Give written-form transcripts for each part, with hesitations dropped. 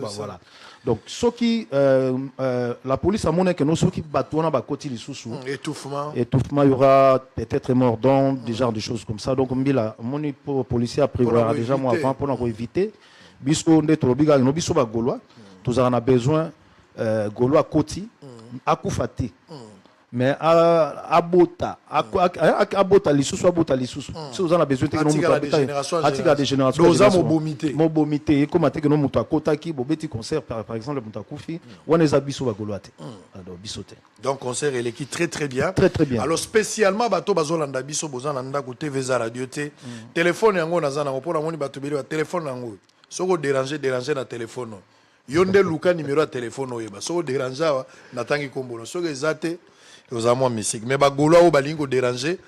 Bah, voilà. Donc, la police a montré que nous, ceux qui battent, on a côté les sous. Étouffement, il y aura peut-être mort dans des genres de choses comme ça. Donc, mon policier a prévoir déjà moi avant pour éviter. Bisco, on est trop big, nous bisco ba Gaulois. Tous on a besoin Gaulois côté, à Koufati. Mais à Bota, à Bota, les sous, si vous en avez besoin, de des générations. Nous avons mobilité. Et comme à que nous montons à Kotaki, Bobeti concert, par exemple, Moutakoufi, on est à Bissou à Gauloate. Donc, concert, il est très très bien. Très très bien. Alors, spécialement, Bato Bazolanda Bissou, Bozananda, côté Vesa Radio, téléphone, yango, Nazana, pour la moni, Bato Bélé, téléphone, yango. Si vous dérangez na téléphone. Yonde Luka numéro de téléphone, si vous dérangez, Natangi Kombo. Si vous êtes aux amours musique mais bagolo au balingo déranger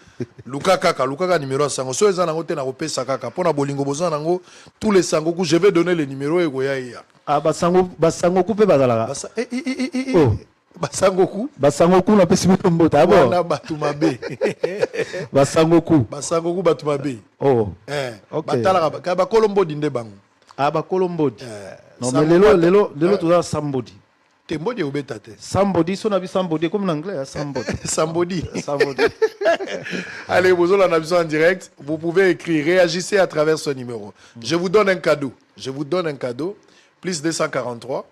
luka kaka numéro 5 so ezana ngote na kopesa kaka pona bolingo bozana ngo tous les sangoku je vais donner les numéros ego ya ah basangoku pe bazala basangoku na pesi moto mbota abo na batumabe basangoku batumabe okay batala ka ba kolombo dinde bango bakolombo non mais lelo toza sambodi Tembodi ou bétate? Somebody, son avis somebody, comme en anglais, somebody. Allez, vous en avez en direct. Vous pouvez écrire, réagissez à travers ce numéro. Je vous donne un cadeau. Plus 243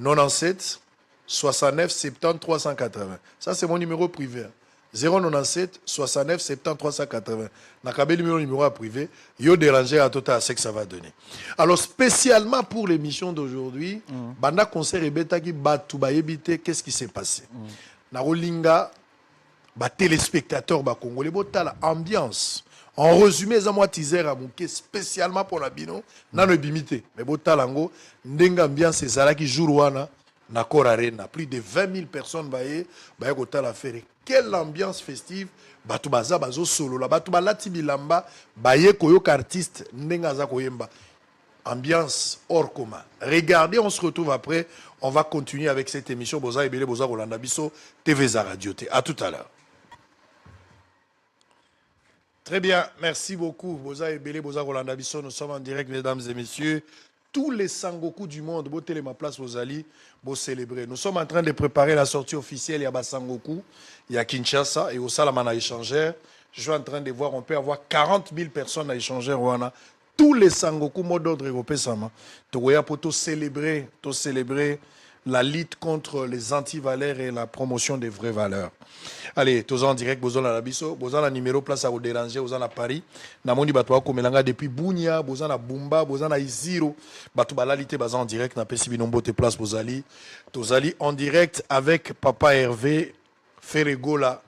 97 69 70 380. Ça, c'est mon numéro privé. 097 69 70 380. Nakabé numéro à privé. Yo déranger à total, c'est que ça va donner. Alors spécialement pour l'émission d'aujourd'hui, banda concert et beta qui batu ba yebite, qu'est-ce qui s'est passé? Na rolinga ba téléspectateurs ba congolais botala ambiance. En résumé, za moi teaser à bouquet spécialement pour la bino, na no bimité. Mais botala ngo ndenga ambiance ezala qui jour wana na Kor Arena, plus de 20 000 personnes ba kotala faire. Quelle ambiance festive, batu baza bazo solo la batu balati bilamba baye koyoka artiste ndenga za koyemba. Ambiance hors commun. Regardez, on se retrouve après, on va continuer avec cette émission Boza Ebele Boza Rolanda Bisso TV Radio. À tout à l'heure. Très bien, merci beaucoup Boza Ebele Boza Rolanda Bisso, nous sommes en direct mesdames et messieurs. Tous les sangoku du monde, beau télé ma place aux Ali, beau célébrer. Nous sommes en train de préparer la sortie officielle. Il y a Basangoku, il y a Kinshasa et au Salamana échangeur. Je suis en train de voir, on peut avoir 40 000 personnes à échanger. Tous les sangoku, mot d'ordre européen, pour célébrer la lutte contre les anti-valeurs et la promotion des vraies valeurs. Allez, tous en direct, Bozan la Bisso, Bozan la numéro place à vous déranger, Bozan à Paris, Namoni Batwa Komelanga depuis Bounia, Bozan à Bumba, Bozan à Iziro, Batoubalalité Bazan en direct, Napesi Binombo te place Bozali, Tozali en direct avec Papa Hervé Ferregola,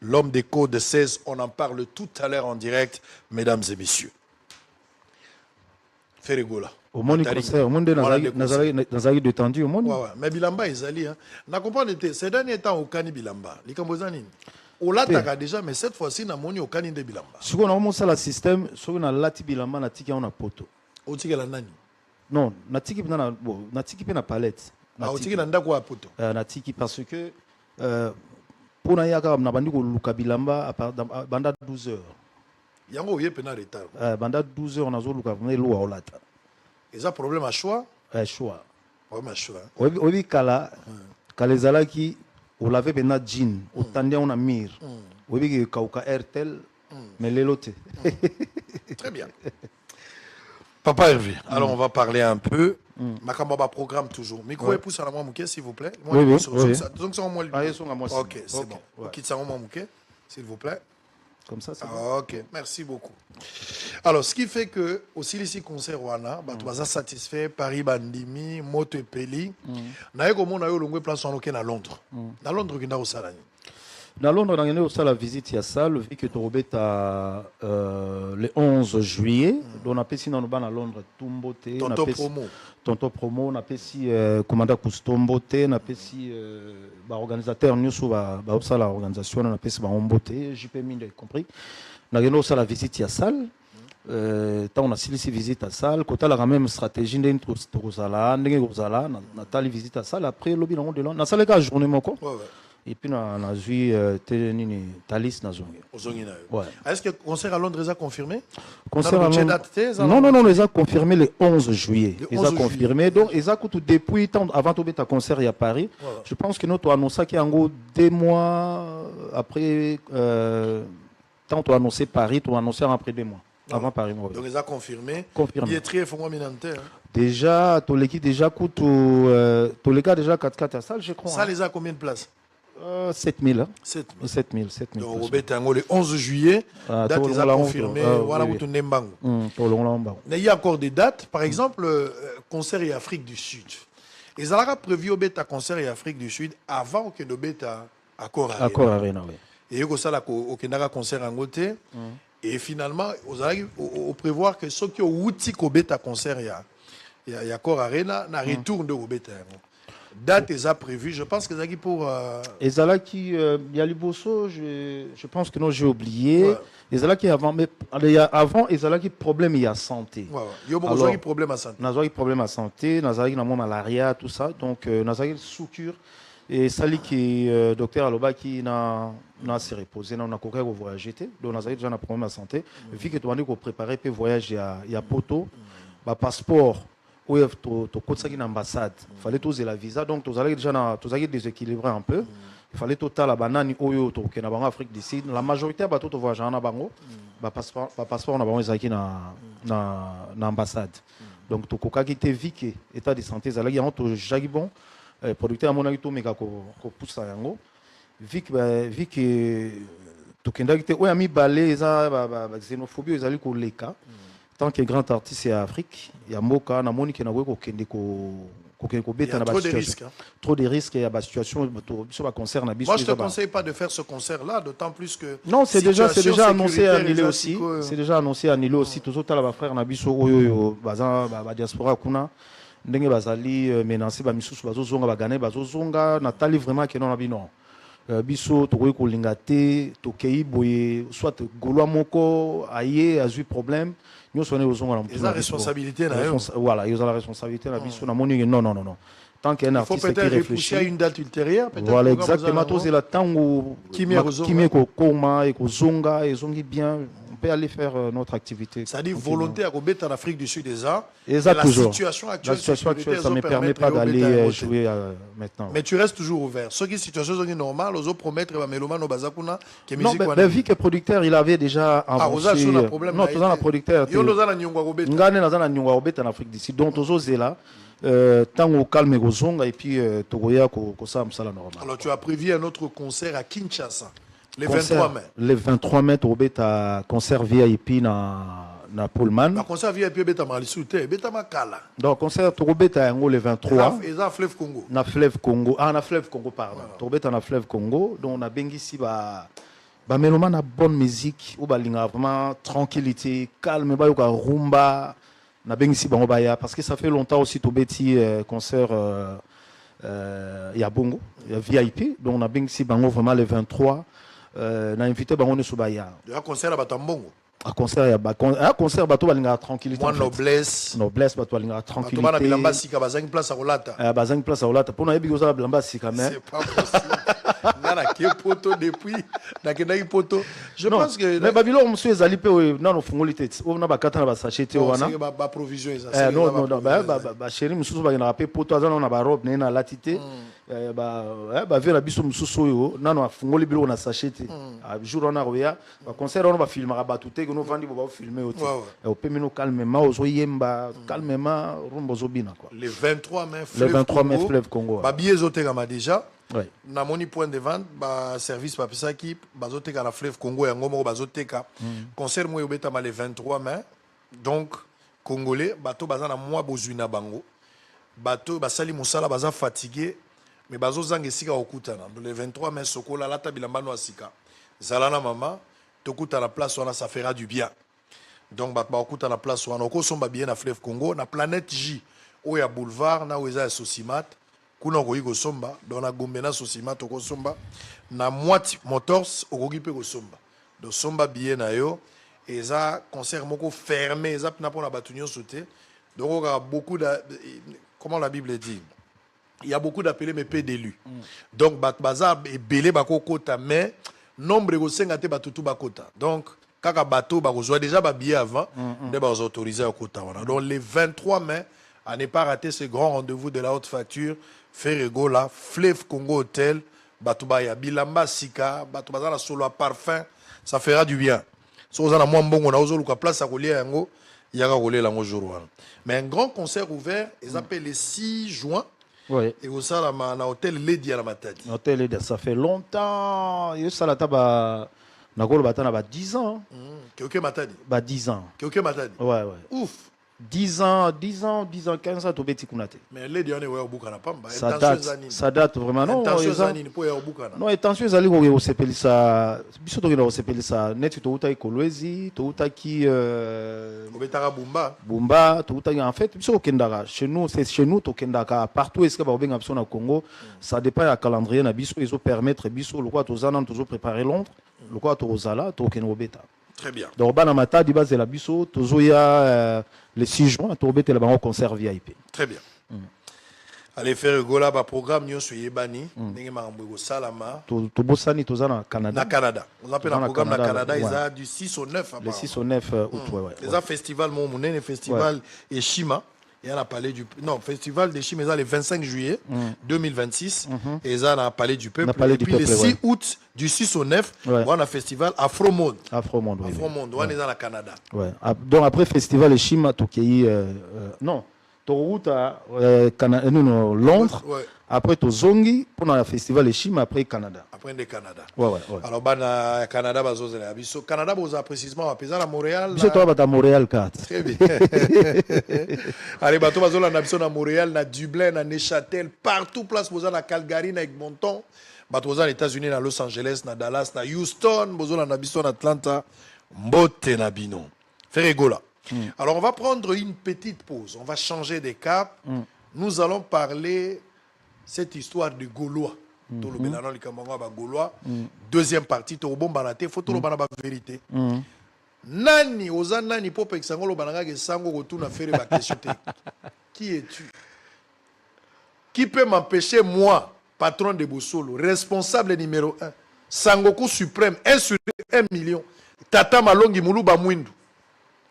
l'homme des codes 16. On en parle tout à l'heure en direct, mesdames et messieurs. Ferregola. Au monde concert, au monde nazali détendu au monde. Ouais, mais bilamba ezali hein. Na comprendre ces derniers temps au kani bilamba. Likambozani. On l'a déjà mais cette fois-ci na moni au kani de bilamba. Si on a monté le système, si on a lati bilamba na tiki on a poto. O tiki la nani? Non, na tiki na palette. Na tiki na ndako a poto. Na tiki parce que pour na yaka na bandi ko luka bilamba à banda 12 heures. Yango yé pena retard. Banda 12 heures on a zo luka na lo a olata. Ils ont problème à choix. Choix. Oui, mais choix. Oui, kala les qui on l'avait bena jean, au tandis on a mir. Oui, kauka Airtel, mais les lotes. Très bien. Papa Hervé, alors on va parler un peu. Makambaba programme toujours. Micro et pouce à la moi mouké, s'il vous plaît. Oui. Donc c'est moi. Ok, c'est bon. Ok, ça moi mouké, s'il vous plaît. Comme ça, c'est bon. Ok, merci beaucoup. Alors, ce qui fait que, aussi, ici, concert Wana, tu vas satisfait, Paris Bandimi, Moto et Peli. Naye comme on a eu le place en à Londres. Dans Londres, qui n'a au salon. Dans Londres, on a eu aussi la visite, il y a ça, le vu que tu as le 11 juillet. Donc, on a passé dans le ban à Londres, Tumbote. Tonton Promo, on a passé commandant Kustombote, on a passé organisateur, nous sommes à l'organisation, on a passé Ombote, JP Mine, compris. On a eu aussi la visite, il y a ça. On a aussi visite à salle, quand on a la même stratégie, on a la visite à salle, après, on a la journée. Et puis, on a vu Thalys Nazongi. Ouais. Est-ce que le concert à Londres est confirmé? Concert à Londres. Non, ils ont confirmé le 11 juillet. Ils ont confirmé. Donc, ils ont depuis, avant de mettre un concert à Paris, je pense que nous avons annoncé qu'il y a 2 mois après, tant on a annoncé Paris, on a annoncé après 2 mois. Avant Paris. Donc, ils ont confirmé. Il est très fort, déjà, tous les gars déjà 4-4 à salle, je crois. Ça, les a combien de places? 7000. 7000. Donc, le 11 juillet, date est confirmée. Voilà, vous tournez Mbango. Il y a encore des dates. Par exemple, concert en Afrique du Sud. Ils ont prévu au bêta concert en Afrique du Sud avant que nous bêta à Arena. Et il y a un concert en côté. Et finalement, on prévoit que ceux qui ont eu bêta concert il y a Arena, na retourne de bêta. Date est prévue, je pense que c'est pour. Ezala qui y a Liboso, je pense que non, j'ai oublié. Ezala qui avant, mais avant Ezala qui problème il y a santé. Il y a beaucoup problème à santé. Nazari problème à santé, Nazari na malaria tout ça, donc Nazari sucure et sali qui docteur Aloba qui n'a s'est reposé, n'a couru au voyager, donc Nazari déjà un problème à santé. Vu que tu as dit qu'on préparait pour voyage il y a poto, bah passeport. Oui, tu as une ambassade. Il fallait tous la visa. Donc, tu as déjà déséquilibré un peu. Il fallait tout la banane en Afrique du Sud. La majorité de tout voyage en Abango. Passeport en Abango, ils dans l'ambassade. Donc, tu as été vu que l'état de santé, il y a un bon producteur à mon avis, mais qui pousse à yango. Vu que tu as été mis balai, la xénophobie, ils allaient pour les cas. Tant que grand artiste en Afrique, il y a Moka, il y a Monique, il y a trop de risques. Trop de risques, il y a des situations sur le concert. Moi, je ne te conseille pas de faire ce concert-là, d'autant plus que. Non, c'est déjà annoncé à Nilo aussi. C'est déjà annoncé à Nilo aussi. Tous autres, les frères Nabiso, la diaspora, ndenge bazali menacé ba misusu bazozonga bagane bazozonga natali vraiment que non abino biso tokoki kolinga te tokei boye soit golwa moko aye azui problème nous sonné ozonga na la responsabilité na yo voilà ils ont la responsabilité na biso na moni non tant qu'un artiste qui réfléchit à une date ultérieure peut-être voilà exactement tous la tango kimé ko koma et ko zonga et zongi bien on peut aller faire notre activité. Ça dit volonté à Robert en Afrique du Sud déjà. La situation actuelle, ça ne me permet pas d'aller jouer maintenant. Mais tu restes toujours ouvert. Ce qui est situation normale, aux autres promettre que Melomano Bazakuna qui musique. Non, mais vu que producteur il avait déjà avancé. Non, tout un producteur. Il y a un Nyongwa Robert. Ngane na Nyongwa Robert en Afrique du Sud. Donc tous autres là. Tant au calme et puis Togoya ko ça normal. Alors tu as prévu un autre concert à Kinshasa. Le 23 mai. Le 23 mai, tu as un concert VIP na Pullman. Un concert VIP beta Malisute, beta Makala. Donc concert tu as le 23. Et ça Fleuve Congo. Na Fleuve Congo. Ah na Fleuve Congo pardon. Tu as na Fleuve Congo. Donc on a bengi ici ba mélomane na bonne musique ou ba linga vraiment tranquillité, calme ba yoka rumba. Na bengi ici bango baya parce que ça fait longtemps aussi tu beti concert ya bongo, ya VIP. Donc on a bengi ici bango vraiment le 23. Na invité bango subaya. Un concert à Batambongo. Un concert bato balinga tranquillité. Moi noblesse bato balinga tranquillité. Bato bana bilamba sika bazangi place à Rolata. Bazangi place à Rolata. Pour na yebi goza bilamba sika mais. C'est pas possible. Nana ke poto depuis na kenaki poto. Je pense que mais babilo monsieur ezali pe na no fungolité. O na bakata na ba sachete wana. C'est ba provision ça. Non ba chéri mususu ba na pe poto azana na ba robe na latité. Vers la biso mususu yo nano afungoli bilo na sachete jour on a roya concert on va filmer rabatute que nous vandi ba filmer oti au pemino calmement ozo yemba calmement rumbo zobina quoi le 23 mai Fleuve Congo ba billet zoteka déjà na moni point de vente ba service pa pesa ki bazoteka na Fleuve Congo yango moko bazoteka concert mo yobeta le 23 mai donc congolais bato bazana moi bozwina bango bato basali musala baza fatigué. Mais bazo zang esika okutana le 23 mai sokola lata bilamba no asika zalana mama tokuta la place wana ça fera du bien donc ba okuta la place wana ko somba bien na Fleuve Congo na planète J o ya boulevard na weza Sosimat kuna ko yiko somba dans na gombe na Sosimat ko somba na moitié motors okoki pe ko somba do somba bien na yo eza concert moko fermé eza na pona batunyo sauté donc on a beaucoup de comment la Bible dit il y a beaucoup d'appelés mais peu d'élus. Donc bazar est belé bako kota mais nombre de 50 batutu bakota. Donc kaka bateau bakozwa déjà ba billet avant de ba autoriser au kota. Donc les 23 mai à ne pas rater ce grand rendez-vous de la haute facture Ferregola Fleuve Congo Hotel Batubaya Bilamba Sika Batubazala solo à parfum ça fera du bien. So on a moins bon on a osé la place à rouler yango yaka rouler lango jour. Mais un grand concert ouvert ils appellent le 6 juin. Oui. Et au salon na hôtel Lady à la Matadi. Hôtel Lady ça fait longtemps il ça la taba na golo batana ba 10 ans. Kéoké Matadi. Ba 10 ans. Kéoké Matadi. Ouais. Ouf. 10 ans, 15 ans, tout petit kunate. Mais les dieux on est au Bukana Pamba. Ça date vraiment non. Non, intention zali au sepeli ça. Biso to au sepeli ça. Net to uta Kolwezi, to uta ki Obetara Bumba. Bumba, to uta en fait biso kendaka. Chez nous, c'est chez nous to kendaka partout est-ce que ba benga biso na Congo, ça dépend du calendrier na biso ils ont permettre biso le quoi to zana toujours préparer Londres, le quoi to zala to kenobeta. Très bien. Donc, Bana Matadi, base de la Bisso, Tozoya, le 6 juin, Tourbe, et le concert VIP. Très bien. Allez faire Gola, bah programme, nous sommes Yébani, nous Salama. Tobosani, Tozana, Canada. Na Canada. On appelle un programme na Canada, ils ont du 6 au 9. Le 6 au 9 août, ouais. Ils ont festival, mon le festival Eshima. Et on a parlé du festival des Chimés le 25 juillet 2026 et ça on a parlé du peuple et puis le 6 août du 6 au 9 on a festival Afro-Monde on est dans le Canada. Donc après festival Chima Tokei non to route à Londres après to zongi pour le festival Chima après Canada. Après le Canada. Ouais. Alors bana Canada bazozela biso Canada boza précisément à Pesa à Montréal. Biso to ba Montréal 4. Très bien. Allez bato bazola na biso na Montréal na Dublin na Neuchâtel partout place boza na Calgary na Edmonton. Bato boza aux États-Unis na Los Angeles na Dallas na Houston bozola na biso na Atlanta mbote na bino. Ferregola. Alors on va prendre une petite pause, on va changer de cap. Nous allons parler cette histoire de Gaulois. Gaulois. Deuxième partie, il faut que la vérité. Nani, oza nani, pope exangolo bananga ke sango retourne à faire la question. Qui es-tu? Qui peut m'empêcher, moi, patron de Bossolo, responsable numéro 1, Sangoku suprême, 1 sur 1 million, Tata Malongi Moulouba Mwindu?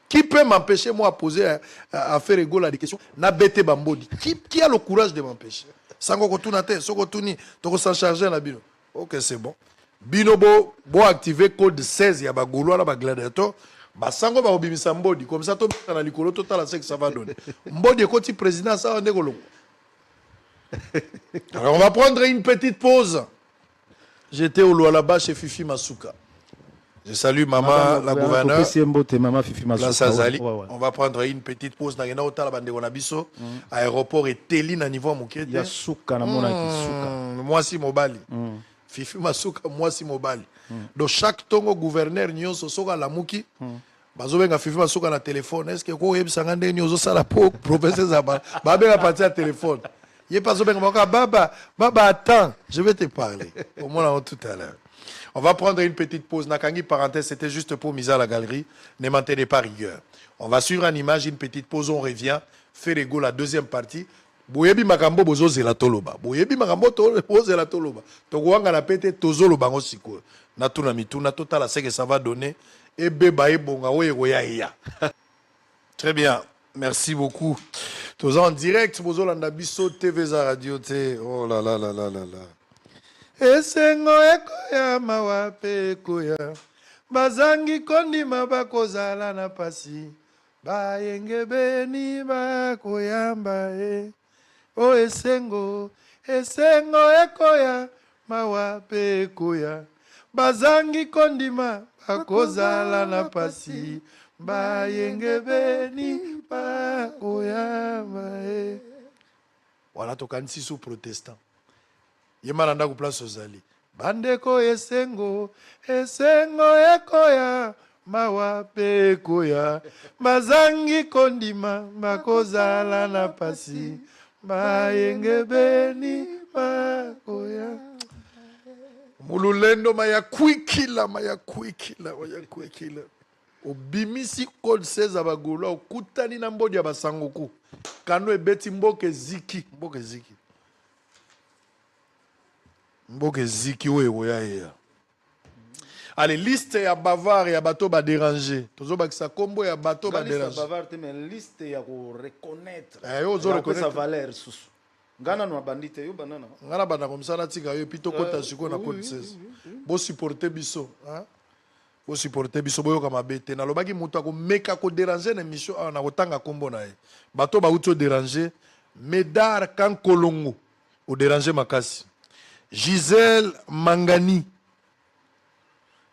Qui peut m'empêcher, moi, à poser, à faire égaux à des questions? Nabete Bambodi. Qui a le courage de m'empêcher? Sango kotunate, soko tuni, toko s'en charger na bino. Ok, c'est bon. Bino bo activer code 16 ya ba Gaulois la ba gladiateur. Ba sango ba obimisa mbodi comme ça to na likolo total ce que ça va donner. Mbodi koti président ça on est golo. Alors on va prendre une petite pause. J'étais au Lualaba chez Fifi Masuka. Je salue maman la gouverneure. Maman Fifi Masuka. On va prendre une petite pause na gena otala bande gonabiso. Aéroport et teli na niveau mokete. Ya suka na mona kisuka. Moi si mobali. Fifi Masuka moi si mobali. Donc chaque tongo gouverneur nyonso soka lamuki. Bazobenga Fifi Masuka na téléphone. Est-ce que ko yebisanga nde nyonso sala po province za ba benga partir à téléphone. Yé pas zobenga baba attends, je vais te parler. Au moins tout à l'heure. On va prendre une petite pause. Nakangi, parenthèse, c'était juste pour miser à la galerie. Ne maintenez pas rigueur. On va suivre en image une petite pause. On revient. Ferrego, la deuxième partie. Boyebi makambo bozo zela toloba. Boyebi makambo bozo zela toloba. Tokuanga na pete tozo lo bango siko. Natuna mituna total ce que ça va donner. Et beba e bonga oye goya ya. Très bien. Merci beaucoup. Tous en direct. Bozo landa biso TV za radio te. Oh là là là là là là. Esengo ekoya mawape ekoya bazangi kondima bakozala na pasi bayenge beni bakoyamba o esengo ekoya mawape ekoya bazangi kondima bakozala na pasi bayenge beni bakoyamba voilà tokanisi sous protestant. Yemananda ku place ozali. Bandeko esengo ekoya mawape ekoya bazangi kondima bakozala na pasi bayenge beni bakoya. Mululendo maya kwikila. Obimisi code 16 abagolo okutani na mbodi ya basangoku. Kano ebeti mboke ziki. Mboke ziki oya. Allez, liste ya bavard ya bateau ba déranger. Tozo bakisa combo ya bateau ba déranger. Liste bavard mais liste ya ko reconnaître. Yo zo reconnaître sa valeur susu. Ngana no bandite yo banana. Ngana bana comme ça na tika yo pito kota siko na code 16. Bo supporter biso, hein? Bo supporter biso boyo kama bete na lobaki mutu ako meka ko déranger na mission na kotanga combo na ye. Bateau ba uto déranger, Médard Kankolongo au déranger makasi. Gisèle Mangani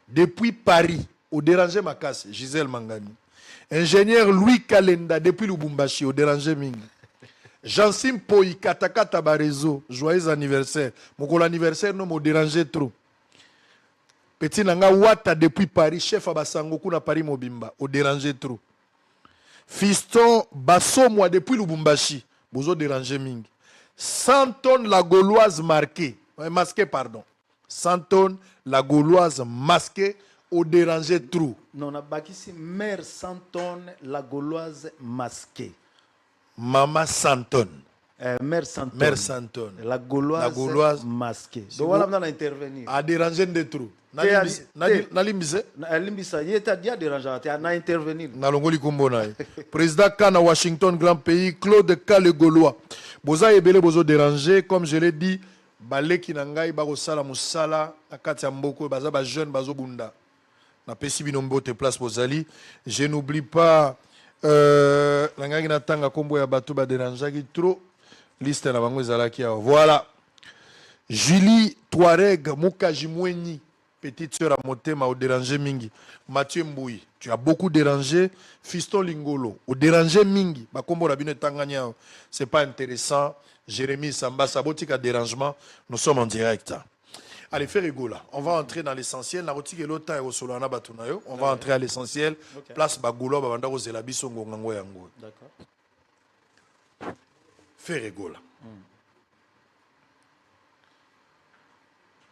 depuis Paris, au déranger Makassi, Gisèle Mangani. Ingénieur Louis Kalenda depuis Lubumbashi, au déranger Ming. Jansim Poi, Katakata Barezo, joyeux anniversaire. Mon anniversaire, non, au déranger trop. Petit Nanga Wata depuis Paris, chef Abasangoku na Paris Mobimba, au déranger trop. Fiston Basso, moi depuis Lubumbashi, au déranger Ming. 100 tonnes la Gauloise masquée, pardon. 100 tonnes, la Gauloise masquée au déranger trou. Non, on a ici mère 100 tonnes, la Gauloise masquée. Maman 100 tonnes. Mère 100 tonnes. Mère 100 tonnes. La Gauloise masquée. Donc voilà, on a intervenu. À déranger des trous. Nalimbise? Nalimbisa, il était déjà dérangé, on a intervenu. Nalongoli Kumbona. Président Kana Washington, grand pays, Claude Kale Gaulois. Boza ebele bozo déranger, comme je l'ai dit. Baleki nangai bako sala musala akati ya mboko baza ba jeune bazo bunda na pesi binombo te place bozali. Je n'oublie pas nangai na tanga kombo ya bato ba dérangeaki trop liste na bango ezalaki ya voilà. Julie Touareg Mukajimweni, petite sœur à motema au déranger mingi. Mathieu Mboui, tu as beaucoup dérangé. Fiston Lingolo au déranger mingi ba kombo rabine tanganya, c'est pas intéressant. Jérémy Samba, Sabotika dérangement, nous sommes en direct. Allez, fais rigola. On va entrer dans l'essentiel. On va entrer à l'essentiel. Okay. Place Bagoulo, Babanda Zelabiso, Ngongo Yango. D'accord. Fais rigola.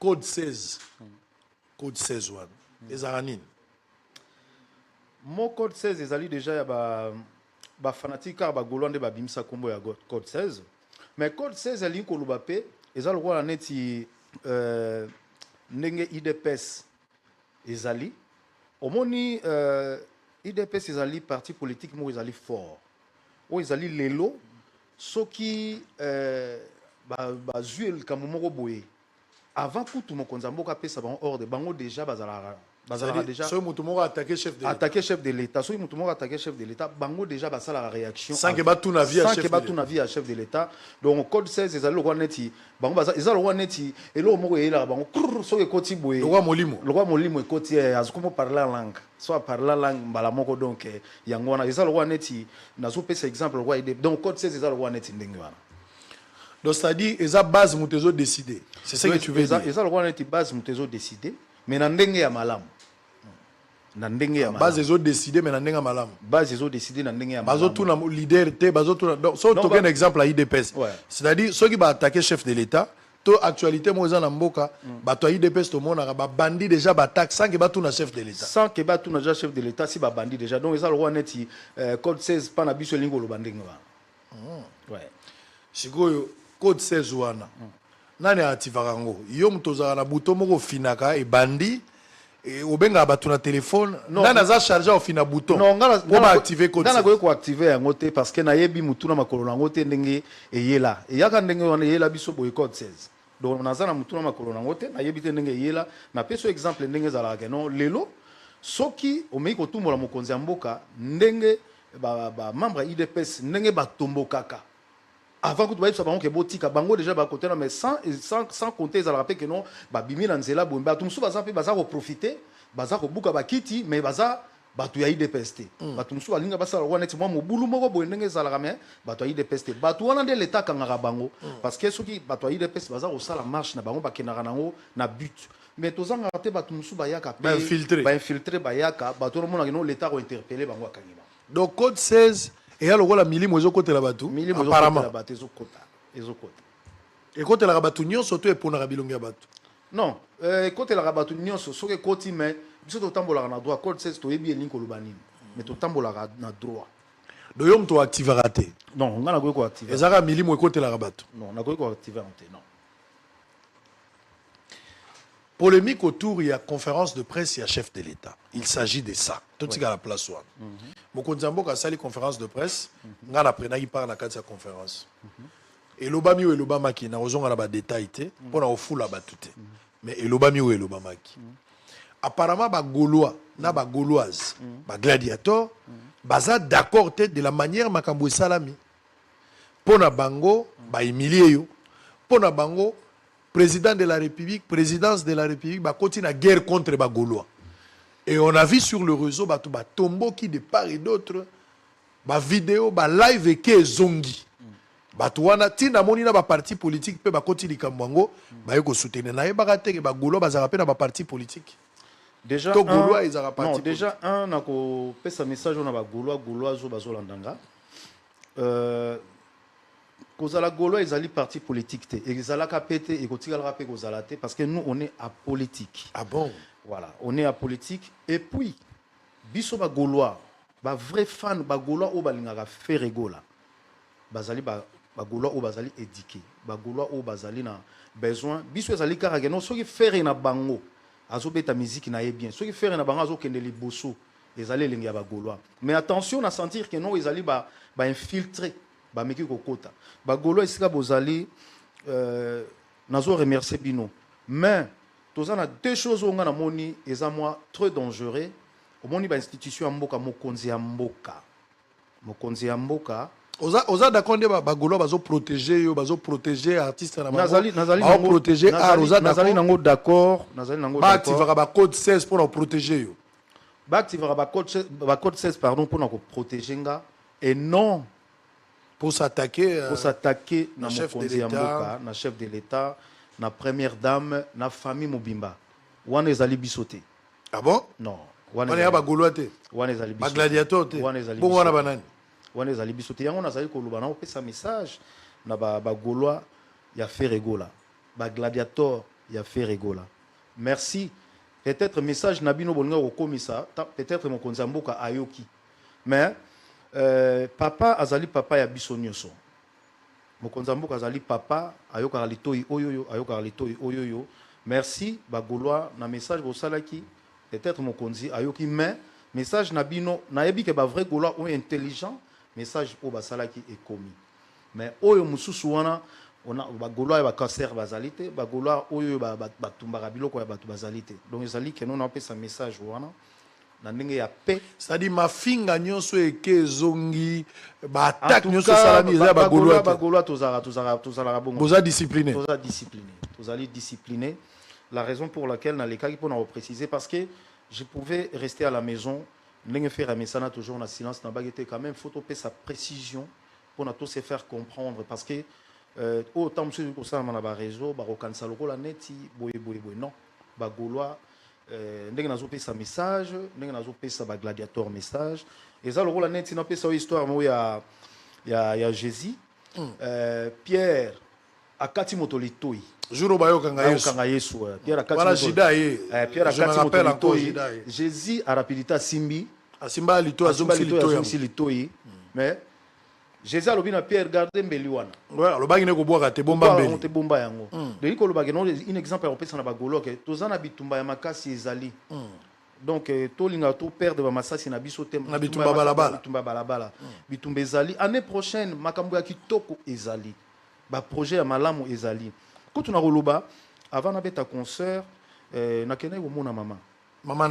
Code 16. Code 16, one. Les Aranines. Mon code 16, ils allaient déjà, ba fanatique, ba Goulo, ba Bimsa Kombo, code 16. Mais code 16 ali ko lubape ezali kwa neti ndenge IDPS ezali omoni IDPS ezali parti politique mo ezali fort o ezali lelo soki ba zuel kamomoko boye avant kutu mokonza mboka pesa bango ordre bango déjà bazala déjà so mutumo attaquer chef de l'État. Attaquer chef de l'État. So mutumo attaquer chef de l'État, bango déjà basa la réaction. Sans que batu na vie à chef de l'État. Donc code 16 ezali lo neti bango basa ezali lo neti elo moko yela bango so ke koti boye. Le roi Molimo ekoti azuko parler en langue. Soit parler langue mbala moko donc yango wana ezali lo neti nazo pesa exemple roi ide. Donc code 16 ezali lo neti ndenge wana. Donc c'est-à-dire eza base mutezo décider. C'est ce que tu veux dire. Ezali lo neti base mutezo décider mais na ndenge ya malamu. Base ils ont décidé mais n'endenga malam. Base ils ont décidé n'endenga malam. Bazo tout na leader te bazo tout na donc so to un exemple à IDPS. C'est-à-dire ceux qui va attaquer chef de l'État, to actualité mo za na mboka, ba to IDPS to mona ba bandi déjà ba attaque sans que ba tout na chef de l'État. Sans que ba tout na chef de l'État si ba bandi déjà. Donc ils ont le roi neti code 16 pas na biso lingo lo bandenga ba. Ouais. Sikoyo code 16 wana. Nani ativaka ngo? Yo mtoza na buto moko finaka e bandi. Et au benga batu na téléphone nana za charger au fina bouton non ngala activer code ngala ko activer yango te parce que na yebi mutu na makolo nango te ndenge eyela eyaka ndenge wana yela biso boy code 16 donc nazana mutu na makolo nango te na yebi te ndenge eyela na peso exemple ndenge za la non lelo soki o mei ko tumola mokonzi ya mboka ndenge ba membre IDPS ndenge batombokaka avant que tu sois bango que botika bango déjà ba côté mais sans compter ça rappelle que non ba bimi na nzela bomba tout musu baza pe baza ko profiter baza ko buka ba kiti mais baza batu ya IDPS batu musu balinga basa wana neti mwa mobulu moko boye ndenge ezalaka mais batu ya IDPS batu wana nde l'état kangaka bango parce que soki batu ya IDPS baza ko sala marche na bango bakenaka nango na but mais tozanga te batu musu bayaka pe ba infiltrer bayaka batu no mona que non l'état ko interpeller bango akangima donc code 16 et alors la milimo zo côté la batu apparemment et côté la batu nyon surtout et pour na bilonga batu non côté la batu nyon so que côté mais biso to tambola na droit code 16 to yebi elinko lubanini mais to tambola na droit do yom to activer raté non ngana ko activer ezaka milimo côté la batu non na ko activer raté non Polémique autour, il y a conférence de presse, il y a chef de l'État. Il s'agit de ça. Tout ce qui est à la place. Mokonzambo a sali conférence de presse, on a pris il parle dans cette conférence. Et l'obami ou l'obamaki, na ozonga la ba détail té, pour na ofu la ba tout. Mais l'obami ou l'obamaki. Apparemment ba gaulois, na ba gauloise, ba gladiateur, baza d'accord de la manière makambo salami. Pour na bango, ba humilier yo. Pour na bango président de la République, présidence de la République, bah, continue la guerre contre les Gaulois. Et on a vu sur le réseau, bah, tombeau qui de part et d'autre, bah, vidéo, bah, live et qui zongi. Bah, tuana, tina monina ba parti politique, pe bah, continue li kamwango, bah, yoko soutenir. Na yeba te, bah, Gaulois, bah, zarape na ba parti politique. Déjà, Gaulois, ils ont non, déjà, un, nako, pesa message, on a ba Gaulois, Gaulois, zo, ba, zolandanga. Kozala Gaulois, ils allaient parti politique. Ils allaient capter et continuer à rappeler Kozala parce que nous, on est apolitique. Ah bon? Voilà, on est apolitique. Et puis, biso ba Gaulois, ba vrai fan, ba Gaulois ou ba lingara faire gola. Bazali ba Gaulois ou bazali éduqué. Ba Gaulois ou bazali na besoin. Biso ezali karageno, ceux qui faire na bango, azo beta musique na bien. Ceux qui faire na bango azo kende li bosso, ils allaient linga ba Gaulois. Mais attention à sentir que non, ils allaient ba infiltrer. Bameki kokota bagolo esika bozali nazo remercier bino mais tozana deux choses on a moni eza moi très dangereux au moni ba institution mboka mokonzi ya mboka oza d'accord de bagolo bazo protéger yo bazo protéger artiste na nazali protéger art oza d'accord ba activera ba code 16 pour protéger yo ba activera ba code 16 pardon pour nous protéger nga et non pour s'attaquer na chef de l'État, na chef de l'État, na première dame, na famille Mobimba. Wana ezali bisoté. Ah bon? Non. Wana ya ba goloate. Wana ezali bisoté. Ba gladiateur te. Bon wana banani. Wana ezali bisoté. Yango nazali ko lobana opesa message na ba golois ya faire gola. Ba gladiateur ya faire gola. Merci. Peut-être message nabino bolinga ko komisa, peut-être mon konzamboka ayoki. Mais papa azali papa ya biso nyonso mokonzamboka azali papa ayoka litoi oyoyo merci bagolois na message bosalaki peut-être mokonzi ayoki mais message na bino nayebi ke ba vrai golois ou intelligent message o basalaki ekomi mais oyo mususu wana on a bagolois ba cancer bazali te bagolois oyo batumbaka biloko ya batu bazali te donc ezali ke non apesa message wana c'est-à-dire ma finga nyonso eke zongi ba attaque nyonso salami za ba Gaulois tozala bongo boza discipliné tozali discipliné la raison pour laquelle na lekaki pour préciser parce que je pouvais rester à la maison ndenge faire amesana toujours na silence na bagete quand même faut topé sa précision pour na tous se faire comprendre parce que autant monsieur ko ça na ba réseau ba rokanisa lokola neti boye non ba Gaulois ndenge nazopesa message ndenge nazopesa ba gladiateur message eza lokola neti na pesa histoire mo ya Jésus Pierre akati moto litoi jour bayokanga Yesu Pierre akati moto Pierre akati moto litoi Jésus a rapidité simbi asimba litoi azongisi litoi mais Jésus alobi na Pierre garde mbeli wana ouais alobaki ne ko boka te bomba mbeli te bomba yango donc ko lobaki non un exemple ya opesa na bagolo ke tozana bitumba ya makasi ezali donc tolinga to perdre ba masasi na biso te na bitumba balabala bitumba ezali année prochaine makambo ya kitoko ezali ba projet ya malamu ezali ko tuna koloba avant na beta concert na kene ko mona maman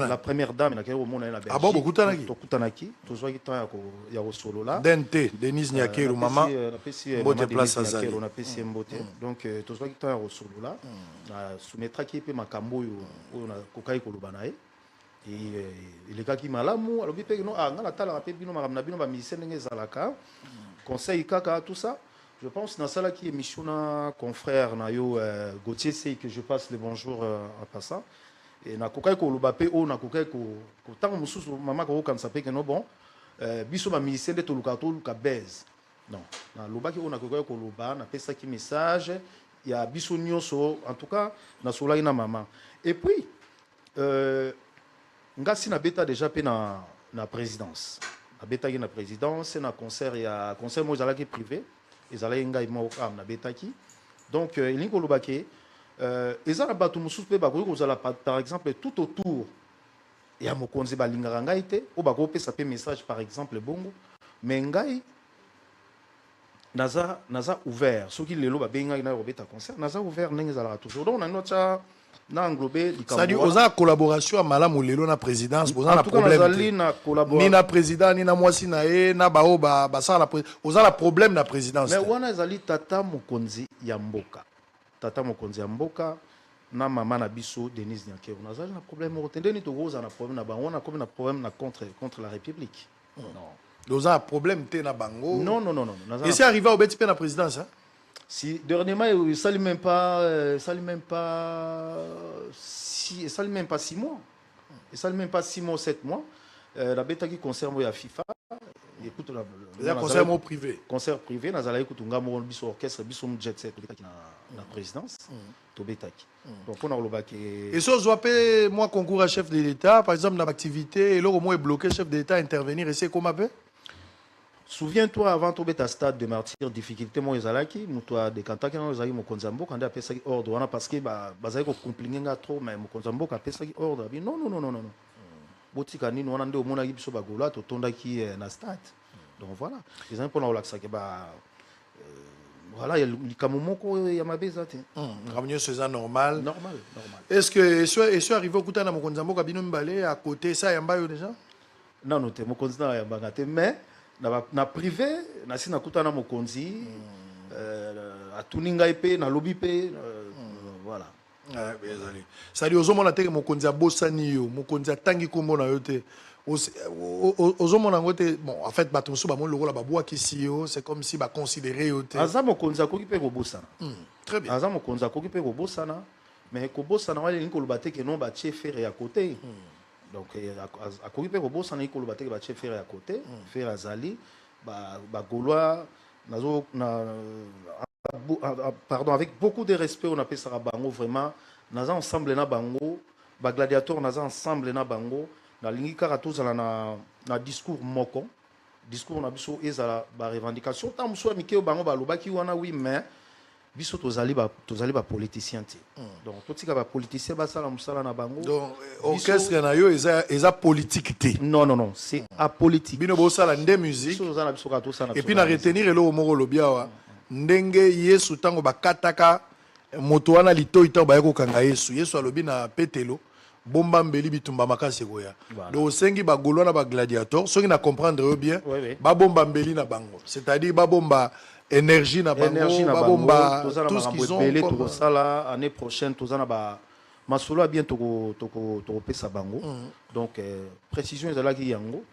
la première dame na kene ko mona na Belgique ah bon kutanaki tozwaki temps ya solola dente Denise Nyakeru maman mbote place azali on a pesi mbote donc tozwaki temps ya solola na soumettra ki pe makambo yo na kokai koloba nae et il est qui malamu alobi pe no ngala tala pe bino makamna bino ba musicien ndenge zalaka conseil kaka tout ça je pense dans ça qui émission na confrère na yo Gauthier c'est que je passe le bonjour en passant et na kokai ko lobape o na kokai ko tango mususu mama ko kansa pe que no bon biso ba musicien de toluka baise non na lobaki o na kokai ko loba na pesa ki message ya biso nyonso en tout cas na solai na mama et puis ngasi na beta déjà pe na présidence na beta ki na présidence na concert ya concert mo zalaki privé ezalaki ngai mo na beta ki donc ilinko lobaki eza na bato mosusu pe bakoki kozala par exemple tout autour ya mokonzi balingaka ngai te o bakopesa pe message par exemple bongo mais ngai naza ouvert soki lelo babengaki na kobeta concert naza ouvert ndenge ezalaka toujours donc nano tya na englobé likambo c'est-à-dire oza collaboration malamu lelo na présidence oza na problème ni na président ni na mwasi na ye na bao basala oza na problème na présidence mais wana ezali tata mokonzi ya mboka na mama na biso Denise Nyakero nazali na problème moko tendeni tokoza na problème na bango na comme na problème na contre la République non oza na problème te na bango non et c'est arrivé au beti pe na présidence hein? Si dernièrement il sali même pas 6 mois il sali même pas 6 mois 7 mois la beta qui concerne ya FIFA écoute la concert privé concert privé nazala écoute ngamo biso orchestre biso jet set na présidence to betaki donc on a le bac et so zo pe moi concours à chef de l'état par exemple dans l'activité et là au moins bloqué chef de l'état intervenir et c'est comment peu. Souviens-toi avant to beta stade de martyr difficulté mo ezalaki muto a dekantaki na ezali mokonzi mboka ande apesaki ordre wana parce que bazali ko compliquer trop mais mokonzi mboka apesaki ordre non botika nini wana nde omonaki biso bagola to tondaki na stade donc voilà les uns pour na relaxer que voilà il y a likambo moko ya mabeza te ramnyo c'est normal est-ce que arrivé okuta na mokonzi mboka bino mbale à côté ça yamba yo déjà non te mokonzi na yamba te mais na privé na sina kuta na mokonzi atuni ngai pe na lobi pe voilà c'est-à-dire ozomona te mokonzi abosani yo mokonzi atangi kombo na yo te ozomona ngo te bon en fait bato mosusu bamoni lokola babwakisi yo c'est comme si baconsidéré yo te aza mokonzi akoki pe kobosana très bien aza mokonzi akoki pe kobosana mais kobosana wana elingi koloba te ke non batie fere ya côté donc akoki pe kobosana elingi koloba te ke batie fere ya côté fere azali bagaulois pardon, avec beaucoup de respect, on appelle ça bango vraiment. Nous ensemble na bango, ba gladiateur nous ensemble na bango. Na lingi karatos na discours moko, discours na biso ezala ba revendication. Tant muso mikeo bango ba lobaki wana oui mais biso tozali ba politicien ti. Donc tout ba politicien ba sala musala na bango. Donc orchestre na yo eza politique ti. Non, c'est apolitique. Bino bo sala nde musique. Et puis na retenir elo moko lobiawa. Ndenge Yesu tango bakataka moto wana litoi tango bayeko kanga Yesu alobi na petelo bomba mbeli bitumba makasi koya do sengi bagolo na ba gladiateur soki na comprendre bien ba bomba mbeli na bango c'est-à-dire ba bomba énergie na bango ba bomba tout ce qu'ils ont comme ça année prochaine tozana ba masolo bien toko pesa bango donc précision ezalaki yango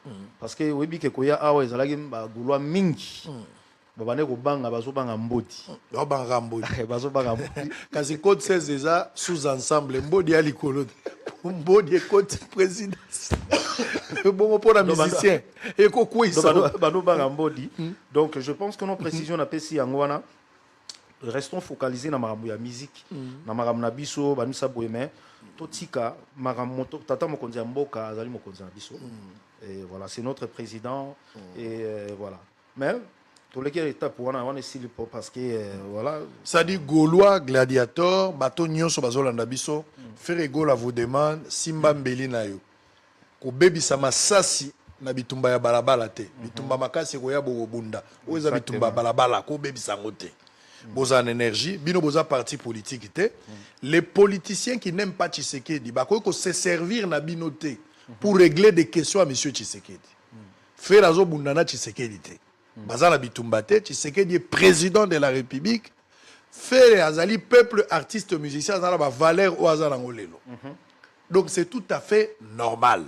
parce que webi ke koya awa ezalaki ba golo mingi babane ko banga bazobanga mbodi babanga mbodi bazobanga mbodi kasi code 16 déjà sous ensemble mbodi ali kolo mbodi code présidence bon pour la musicien et ko kwisa banobanga mbodi donc je pense que nos précisions na pesi yango wana restons focalisés na makambo ya musique na makambo na biso banisa boyeme totika makambo tata mokonzi ya mboka azali mokonzi na biso et voilà c'est notre président et voilà mais tous les étapes pour on est style parce que voilà ça dit gaulois gladiateur bato nyonso bazolanda biso faire gol à vos demandes simba mbeli na yo ko bebisa masasi na bitumba ya balabala te bitumba makasi ko ya bobunda oza bitumba balabala ko bebisa ngote boza en énergie bino boza parti politique te les politiciens qui n'aiment pas Tshisekedi ba ko se servir na binoté pour régler des questions à monsieur Tshisekedi faire azo bunda na Tshisekedi te Bazala Bitumbate, Tshisekedi est président de la République. Fait azali peuple, artiste, musicien, azala ba valeur ou azala ngolelo. Donc c'est tout à fait normal.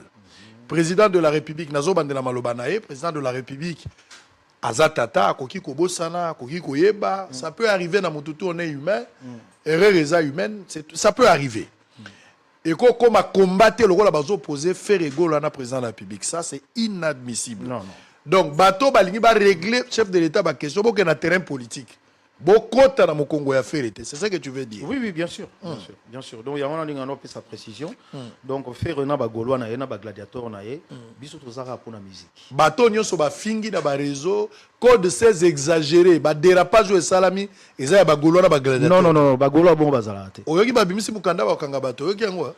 Président de la République, Nazo Bandela Malobanae, président de la République, Azatata, Koki Kobosana, Koki Koyeba, ça peut arriver dans mon toutou, on est humain, erreur humaine, ça peut arriver. Et comme à combattre le rôle à bazo posé, faire égaux à président de la République, ça c'est inadmissible. Non. Donc, bateau balingi ba régler chef de l'État ba question pour qu'il y ait un terrain politique. bokota na mokongo ya ferete, c'est ça que tu veux dire? Oui, oui, bien sûr, bien sûr. Donc il y a un peu sa précision. Donc faire na ba gaulois na ba gladiateur na ye, biso tozara pour la musique. Bato nyonso ba fingi na ba réseau, code 16 exagéré, ba dérapage au salami, eza ya ba gaulois na ba gladiateur. Non, ba gaulois bon bazala te. Oyoki ba bimisi mukanda ba kanga bato, oyoki yango.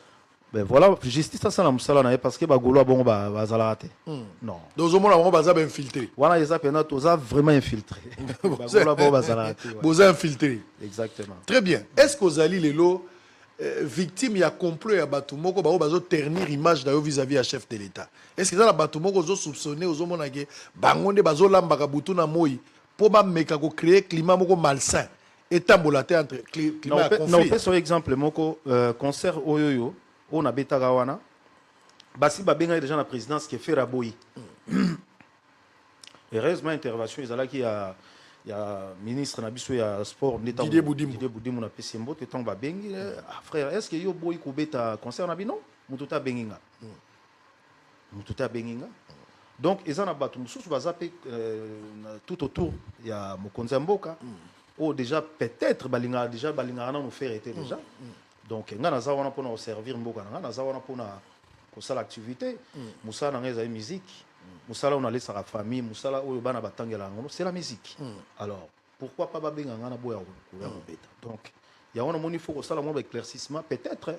Ben voilà, justice ça na musala na parce que ba gaulois bon bazala te. Non. Donc au moins on baza ba infiltré. Voilà, les appels toza vraiment infiltré. Ba gaulois bon bazala te. Boza infiltré. Exactement. Très bien. Est-ce que vous allez lelo victime ya complot ya bato moko ba bazo ternir image d'ailleurs vis-à-vis à chef de l'État? Est-ce que ça la bato moko zo soupçonner ozo mona ke bangonde bazo lamba ka butu na moi pour ba meka ko créer climat moko malsain et tambolate entre climat conflit? Non, fait son exemple moko concert oyoyo on a betaka wana basi babenga déjà la présidence qui fait raboyi. Heureusement intervention ezalaki ya ministre na biso ya sport Didier Boudimou na pesembo te tang ba bengi frère, est-ce que yo boy ko beta concert na bino mututa benginga donc ezana batu mususu bazape tout autour ya mokonzi mboka ou déjà peut-être balinga na nous faire été déjà. Donc nga naza wana pona servir mboka nga naza wana pona ko sala activité musala nga za musique musala on allait sa famille musala oyo bana batangela ngono c'est la musique. Alors pourquoi pas babenga nga na boya ko beta? Donc ya wana moni faut ko sala mo éclaircissement peut-être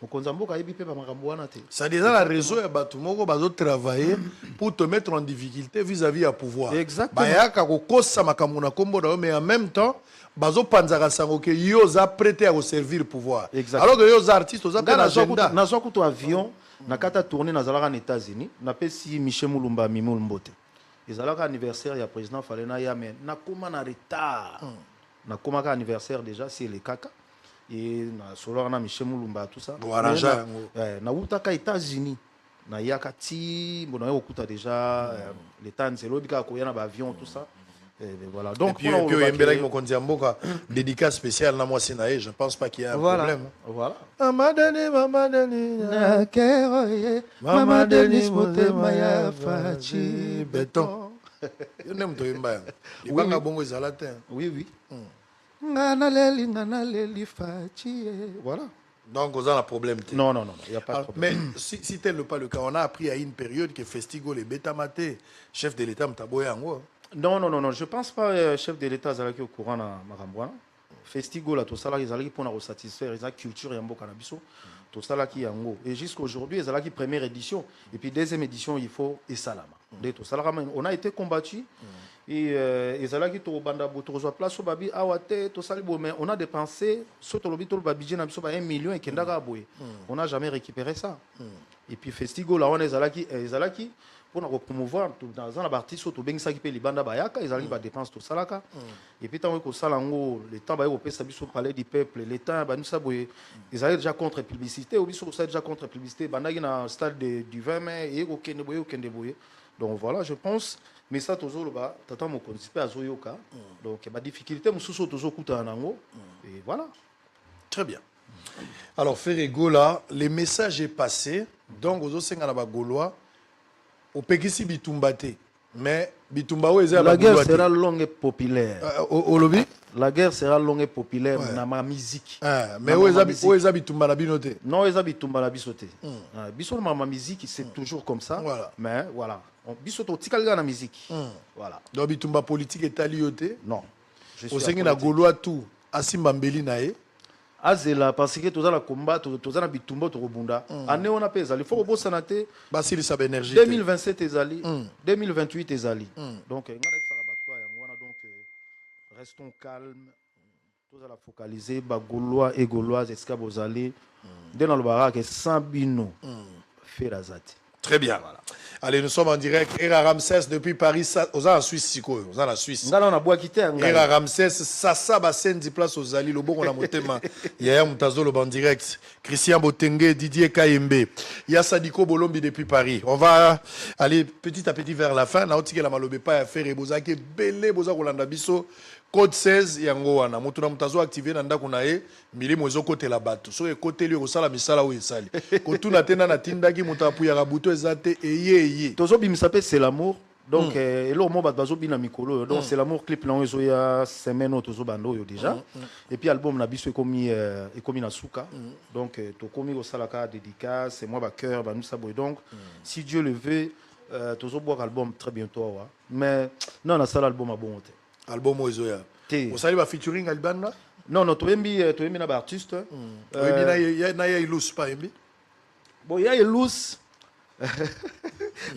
mokonzi mboka yebi pe ba makambo wana te. Ça déjà la réseau ya batu moko bazo travailler pour te mettre en difficulté vis-à-vis à pouvoir. Exactement. Bayaka ko kosa makambo na kombo na mais en même temps bazo panzaka sango ke yo za prêté à servir le pouvoir. Alors que yo artistes aux appels agenda. Na zo kuto avion na kata tourner na zalaka na États-Unis na pesi Michel Mulumba Mimi Mbote. Ezalaka anniversaire ya président Falena ya mais na koma na retard. Na koma ka anniversaire déjà c'est le kaka et na solo na Michel Mulumba tout ça. Na utaka États-Unis na yakati mbona yo kuta déjà les temps c'est lobika ko yana ba avion tout ça. Voilà. Donc, et puis Mbelak Mokonzi Mboka, dédicace spéciale na moi Sinae, je ne pense pas qu'il y ait un problème. Voilà. Maman Denis Motema ya Fachi Béton. Yo n'aime toi Mba. Il va nga bongo ezalate. Oui. Ngana leli Fachi. Voilà. Donc, vous avez un problème. Non, il n'y a pas de problème. Mais si tel n'est pas le cas, on a appris à une période que Festigo, les Bétamaté, chef de l'État, Mtaboyango. Non, je ne pense pas chef de l'État est au courant de Marambouana. Festigo, là, tout ça, ils allaient pour nous satisfaire, ils ont culture et un beau cannabis. Tout ça, là, qui est en haut. Et jusqu'à aujourd'hui, ils allaient première édition. Et puis, deuxième édition, il faut Essalama. Tout ça, on a été combattu. Et ils allaient tout au banda, tout au place, au babi, awate, tout ça, mais on a dépensé, surtout le bitou, le babidje, 1 million et kendaga aboué. On n'a jamais récupéré ça. Et puis, Festigo, là, on est allés pour nous promouvoir dans la partie surtout bien ça qui paye les bandes bayaka ils arrivent à dépenser tout ça là et puis tant que ça lango le temps ba au pesa biso parler du peuple le temps ba nous ça boye ils arrivent déjà contre publicité ou biso ça déjà contre publicité bandaki na stade du 20 mai et okende boye donc voilà je pense mais ça toujours le bas tata mo konsipe azoyoka donc ba difficulté mususu toujours kuta nango et voilà très bien. Alors Ferrego là le message est passé donc aux osenga na ba gaulois au Pekisi Bitumbate, mais Bitumba la guerre sera longue et populaire. Au lobby la guerre sera longue et populaire dans ma musique. Mais où est Bitumba la binote? Non, où est Bitumba la bisote? Bisote ma musique c'est toujours comme ça. Voilà. Mais voilà, bisote au tikalga na musique. Voilà. Donc Bitumba politique est allié. Non. Au Seigneur na Gaulois tout Asimbambeli nae. Azela parce que tous les combats tous les bitumba to robunda année on a pesa il faut bosser naté basili sa énergie 2027 ezali 2028 ezali donc ngana ça rabatwa ngwana donc restons calmes tous à la focaliser ba gaulois et gauloises esca bozali dans le barak sans bino ferazati. Très bien. Voilà. Allez, nous sommes en direct. Era Ramsès depuis Paris, aux en Suisse, Siko, aux en Suisse. On a bois quitté. Era Ramsès, Sassa Bassen, 10 places aux Ali, le bon on a monté. Yaya Moutazo, le bon direct. Christian Botenge, Didier Kayembe. Yassadiko Bolombi depuis Paris. On va aller petit à petit vers la fin. Naotike la malobé pas à faire et Bozake, Belé, Boza Rolanda Bisso. Code 16 yango wana mutu na mutazo activer na ndako na ye milimo ezo côté la bato so e côté li ko sala misala o esali ko tuna tena na tindaki mutu apuya ka buto ezate eye tozo bimisa pe c'est l'amour Donc, et là, moi, bina mikolo. Donc, c'est l'amour clip là, il y a semaine ou tozo bando déjà. Et puis, album na biso est commis na souka. Donc, to commis au salaka dédicace, c'est moi ba cœur, ba nous saboy. Donc, si Dieu le veut, tozo boire album très bientôt. Mais non, na sala album a bon. Album au Zoya. Vous savez, featuring Alban là? Non, non, tu aimes na ba artiste. Oui, na ya ilus pas embi. Bon, ya ilus.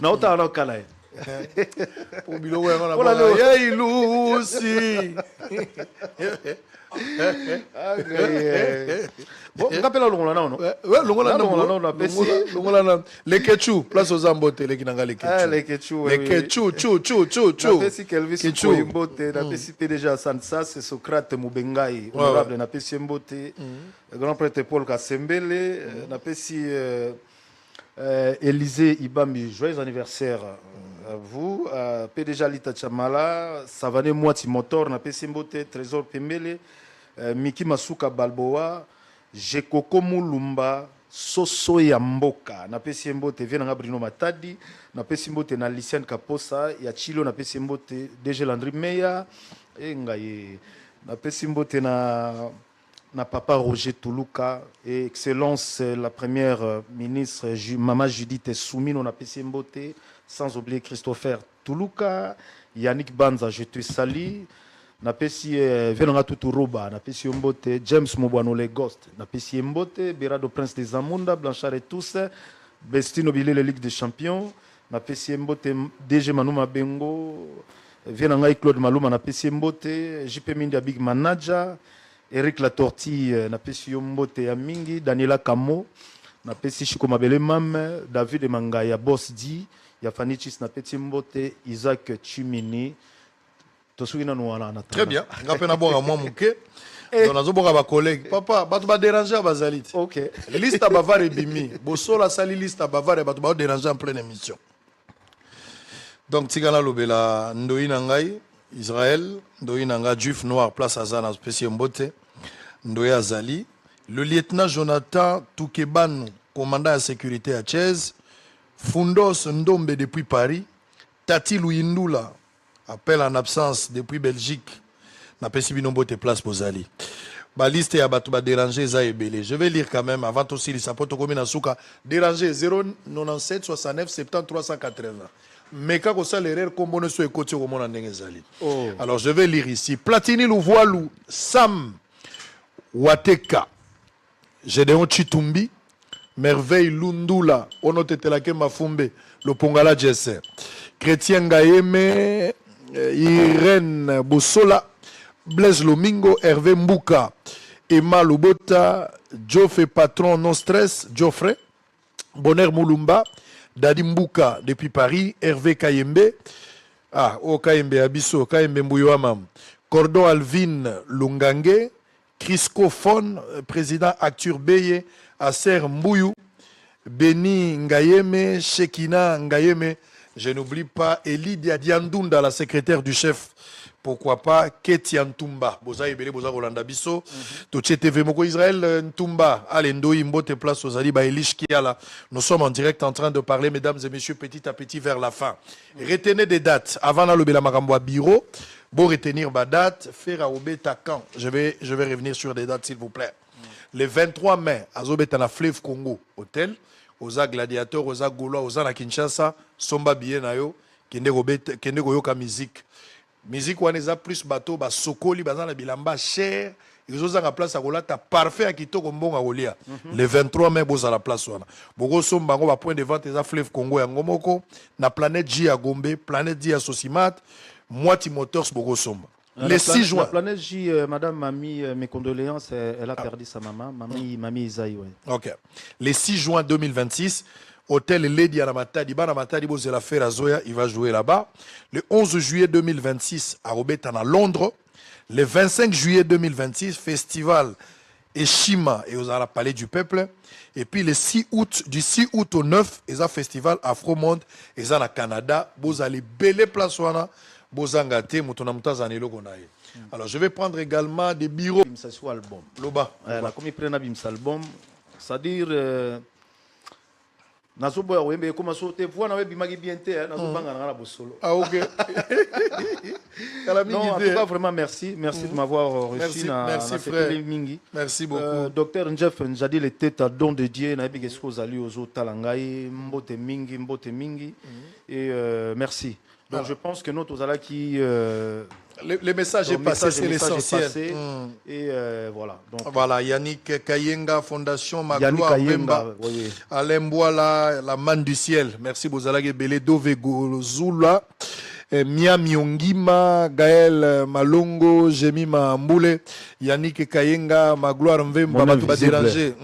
Na ota na kala. Pour bilo ouais on a ya ilusi. Bon, on appelle longola non? Ouais, longola non. Les ketchou, place aux ambote les kinanga les ketchou. Les ketchou. Les ketchou, chou. Napesi Kelvis Mbote, napesi PDG Sansa, c'est Socrate Mubengai, honorable napesi Mbote, grand prêtre Paul Kasembele, napesi Élisée Ibambi, joyeux anniversaire à vous. PDG Alita Chamala, Savane Mwati Motor, napesi Mbote, Trésor Pembele, Miki Masuka Balboa, Jekoko Mulumba, Soso ya Mboka, napesi Mbote, Vienanga Bruno Matadi, napesi Mbote na Lycéenne Kaposa, ya Chilo napesi Mbote, DG Landry Meya, et Ngaye, napesi Mbote na papa Roger Toulouka, et Excellence la première ministre, Maman Judith Soumino napesi Mbote, sans oublier Christopher Toulouka, Yannick Banza, je te salue. Napesi Venanga Tuturuba, napesi Mbote, James Mobano les Ghost, napesi Mbote, Berado Prince des Amunda, Blanchard et tous, Bestino Bilé les Ligue des Champions, napesi Mbote, DG Manouma Bengo, Venanga Claude Maluma, napesi Mbote, JP Mindia Big Manager, Eric Latorti, napesi Mbote Amingi, Daniela Kamo, napesi Chiko Mabele Mam, David Mangaya Boss Di, Yafanichis napesi Mbote, Isaac Chimini. Très bien. Je vais boire moi mouké. On a boire ma collègue. Papa, tu vas déranger à Bazalit. OK. Liste à Bavar et Bimi. Bosso la sali liste à Bavar et tu vas déranger en pleine émission. Donc Tigana Lobela Ndoi Nangai, Israël, Ndoi Nanga Juif Noir, place Azana, spécial Mbote, Ndoi Azali, le lieutenant Jonathan Toukeban, commandant de sécurité à Tchez, Fundos Ndombe depuis Paris, Tati Louindoula, appel en absence depuis Belgique. Na pesi binombo te place Bozali. Ba liste ya batu ba déranger za ebele. Je vais lire quand même avant aussi les sapoto comme na souka déranger 097 69 70 380. Mais quand ça l'erreur comme on soit côté au monde ndenge zali. Alors je vais lire ici Platini Louvoilou, Sam Wateka, Gédéon Chitumbi, Merveille Lundula, Onotetelake Mafumbe, le Pongala Jesse. Chrétien Gaïeme, Irène Boussola, Blaise Lomingo, Hervé Mbouka, Emma Lobota, Joffre Patron Non Stress, Joffre, Bonheur Moulumba, Dadi Mbouka depuis Paris, Hervé Kayembe, Kayembe Abisso, Kayembe Mbouyoamam, Cordon Alvin Lungange, Crisco Fon, président Acture Beye, Acer Mbouyou, Beni Ngayeme, Shekina Ngayeme, je n'oublie pas Elidia Diandunda, la secrétaire du chef. Pourquoi pas Ketia Ntumba. Boza Ebele, Boza Rolanda Bisso. Toche TV Moko Israël Ntumba. Allez, Ndoi Mbote place aux Ali Baelish Kiala. Nous sommes en direct en train de parler, mesdames et messieurs, petit à petit vers la fin. Retenez des dates. Avant le Bela Makamboa Bureau. Bon, retenir ma date. Faire à Obeta quand je vais revenir sur des dates, s'il vous plaît. Le 23 mai, à Zobetana Fleuve Congo, hôtel. Oza Gladiateur, Oza Gaulois, Oza na Kinshasa, Somba Biye na yo, Kende Goyoka musique. Musique wana plus bateau, ba sokoli, bazana bilamba cher, ils ont la place à Golata, parfait à Kitoko Mbonga Olia. Le 23 mai, boza la place wana. Bogo Somba, on va point de vente, eza Fleuve Congo, Yangomoko, na planète J à Gombe, planète J à Sosimat, Moiti Motors, Bogo Somba. Le 6 juin. La planète J, Madame Mami, mes condoléances, elle a perdu sa maman, Mami Isaï. Ouais. Ok. Le 6 juin 2026, hôtel Lady Anamatadi, Banamatadi, Bozela Ferrazoya, il va jouer là-bas. Le 11 juillet 2026, à Robetana, Londres. Le 25 juillet 2026, festival Eshima et aux Palais du Peuple. Et puis le 6 août, du 6 août au 9, il y a festival Afro-Monde, et ça au Canada. Vous allez belle place. Alors je vais prendre également des bureaux. Album. Loba. La commis prenne album, c'est-à-dire Nazo boya wembe comment sauter voix na webi magi bien te nazo banga na bosolo. Ah OK. Non, en tout cas vraiment merci de m'avoir reçu merci frère. Mingi. Merci beaucoup. Docteur Jeff Njadi le tête à don de Dieu na bi kesko zali ozo talangai mbote mingi et merci. Donc je pense que notre Ozala qui le message est passé, c'est l'essentiel. Et voilà. Donc, voilà, Yannick Kayenga, Fondation Magloire Wemba, Alain Boala, la manne du ciel. Merci Bozalage Belé, Dovego Zula, Mia Miongima, Gaël Malongo, Jemima Mboule, Yannick Kayenga, Magloire Wemba, Matouba Dérangé.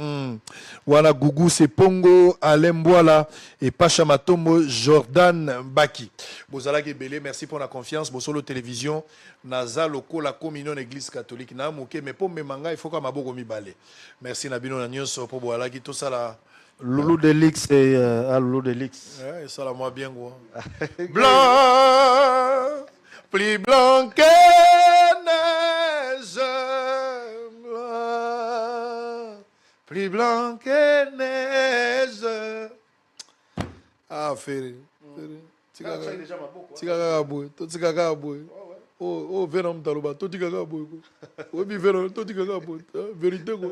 Voilà, Gougou Sepongo, Alain Boala et Pacha Matombo, Jordan Baki. Bozalage Belé, merci pour la confiance. Bosolo Télévision, Naza Loko, la communion église catholique. Na moké, mais pour mes mangas, il faut qu'on m'abonne mi balé. Merci Nabino Nanyos pour Boalagi, tout ça là. Loulou de l'X et Loulou de l'X. Ouais, ça là, moi bien quoi. Blanc, plus blanc que neige. Plus blanc que neige. Ah, Ferry. Tika boy, to tika boy. Oh, Venom Taluba, to tika boy. Oh, bi Venom, to tika boy. Vérité quoi.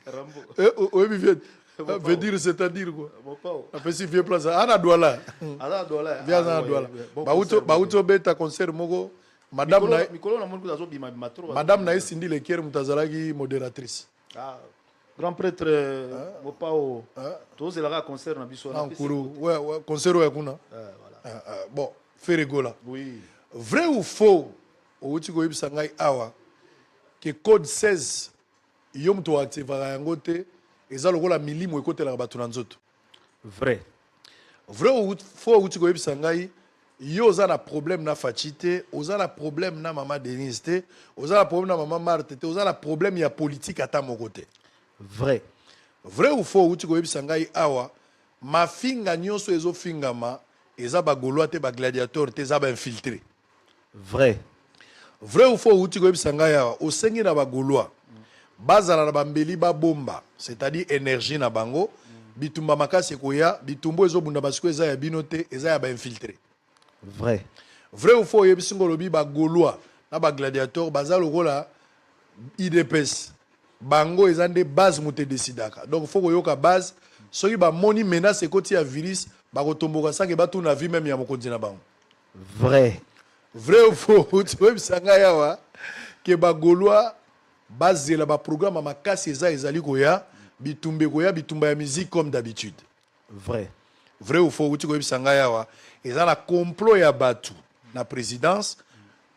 Rambo. Oh, bi vieux. Veut dire c'est-à-dire quoi. Après si vieux place, ana douala. Ana douala. Viens ana douala. Bauto beta concert moko. Madame na Mikolo na monko zazo bima matro. Madame na Cindy Lekier mutazalaki modératrice. Ah. Grand prêtre Mopao. Tous les concert na biso na Nkuru. Ouais, concert ya kuna. Voilà. Bon, Ferregola. Oui. Vrai ou faux? Outi ko yebisa ngai awa que code 16 yom to activera yango te eza lokola milimo ekotela bato na nzoto. Vrai. Vrai ou faux? Outi ko yebisa ngai yo oza na problème na Fachite, oza na problème na Maman Denise te, oza na problème na Maman Marthe te, oza na problème ya politique ata moko te. Vrai. Vrai ou faux? Outi ko yebisa ngai awa mafinga nyonso ezo fingama eza ba Gaulois te, ba gladiateur te, eza ba infiltré. Vrai. Vrai ou faux? Outi ko yebisa ngai awa osengi na ba Gaulois bazala na bambeli ba bomba, c'est-à-dire énergie na bango, bitumba makasi koya, bitumbo ezo bunda basiko eza ya binote, eza ya ba infiltré. Vrai. Vrai ou faux? Yebisi ngolobi ba Gaulois na ba gladiateur bazala lokola IDPS. Bango eza nde base mote décidaka. Donc faut koyoka base, soki ba moni menace ekoti ya virus, ba kotomboka sange ba tuna vie même ya mokonzi na bango. Vrai. Vrai ou faux? Outi ko yebisa ngai awa ke ba Gaulois bazela ba programme makasi ezali koya bitumbe koya bitumba ya musique comme d'habitude. Vrai. Vrai ou faux? Outi ko yebisa ngai awa eza na complot ya batu na présidence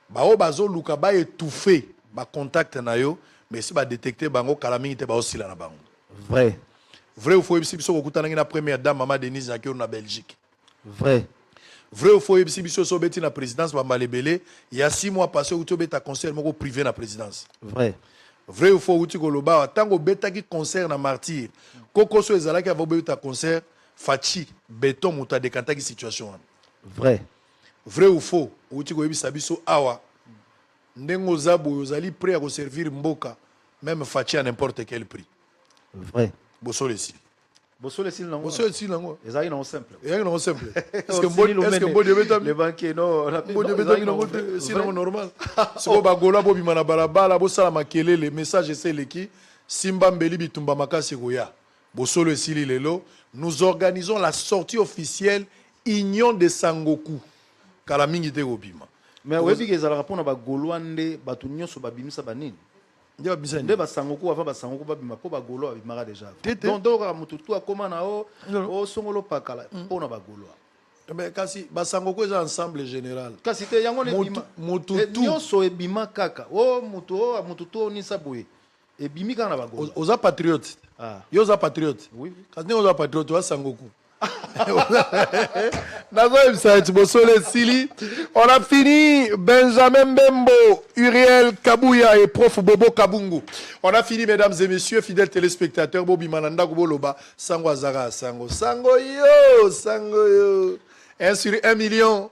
bao bazo luka ba étouffer ba contact na yo mais si ba détecter bango kala mingi te ba osila na bango. Vrai. Vrai ou faux? Yebisi biso kokutana na première dame Maman Denise Akio na Belgique. Vrai. Vrai ou faux? Yebisi biso so beti na présidence ba malebele il y a 6 mois passé outo beta concert moko privé na présidence. Vrai. Vrai ou faux? Outi koloba tango beta ki concert na Martyr koko so ezalaki avo beta concert fachi béton muta dekantaki situation. Vrai. Vrai ou faux? Outi ko yebisa biso awa ndengo zabo ozali prêt à servir mboka même fachi à n'importe quel prix. Vrai. Bosole si. Bosole si nango. Bosole si nango. Ezali non simple. Ezali non simple. Est-ce que bon beta les banquiers non, bon beta nango si nango normal. Si ko ba gola bo bimana balabala bo sala makele le message c'est leki Simba Mbeli bitumba makasi koya. Bosole si lelo, nous organisons la sortie officielle Union de Sangoku. Kala mingi te obima. Mais webi kezala rapona ba Gaulois nde batu nyonso babimisa banini. Nde ba Sangoku ava ba Sangoku babima po ba Gaulois babimaka déjà. Donc mututu akoma na o songolo pakala pona ba Gaulois. Mais kasi ba Sangoku eza ensemble général. Kasi te yango ne bima. Mututu nyonso ebima kaka. O mututu onisa boye. Ebimi kana na ba Gaulois. Oza patriote. Ah. Yo oza patriote. Oui. Kasi ne oza patriote wa Sangoku. On a fini. Benjamin Bembo, Uriel Kabouya et Prof Bobo Kabungu. On a fini, mesdames et messieurs, fidèles téléspectateurs. Bobi Mananda Kuboloba, Sango Azara, Sango yo. 1 sur 1 million.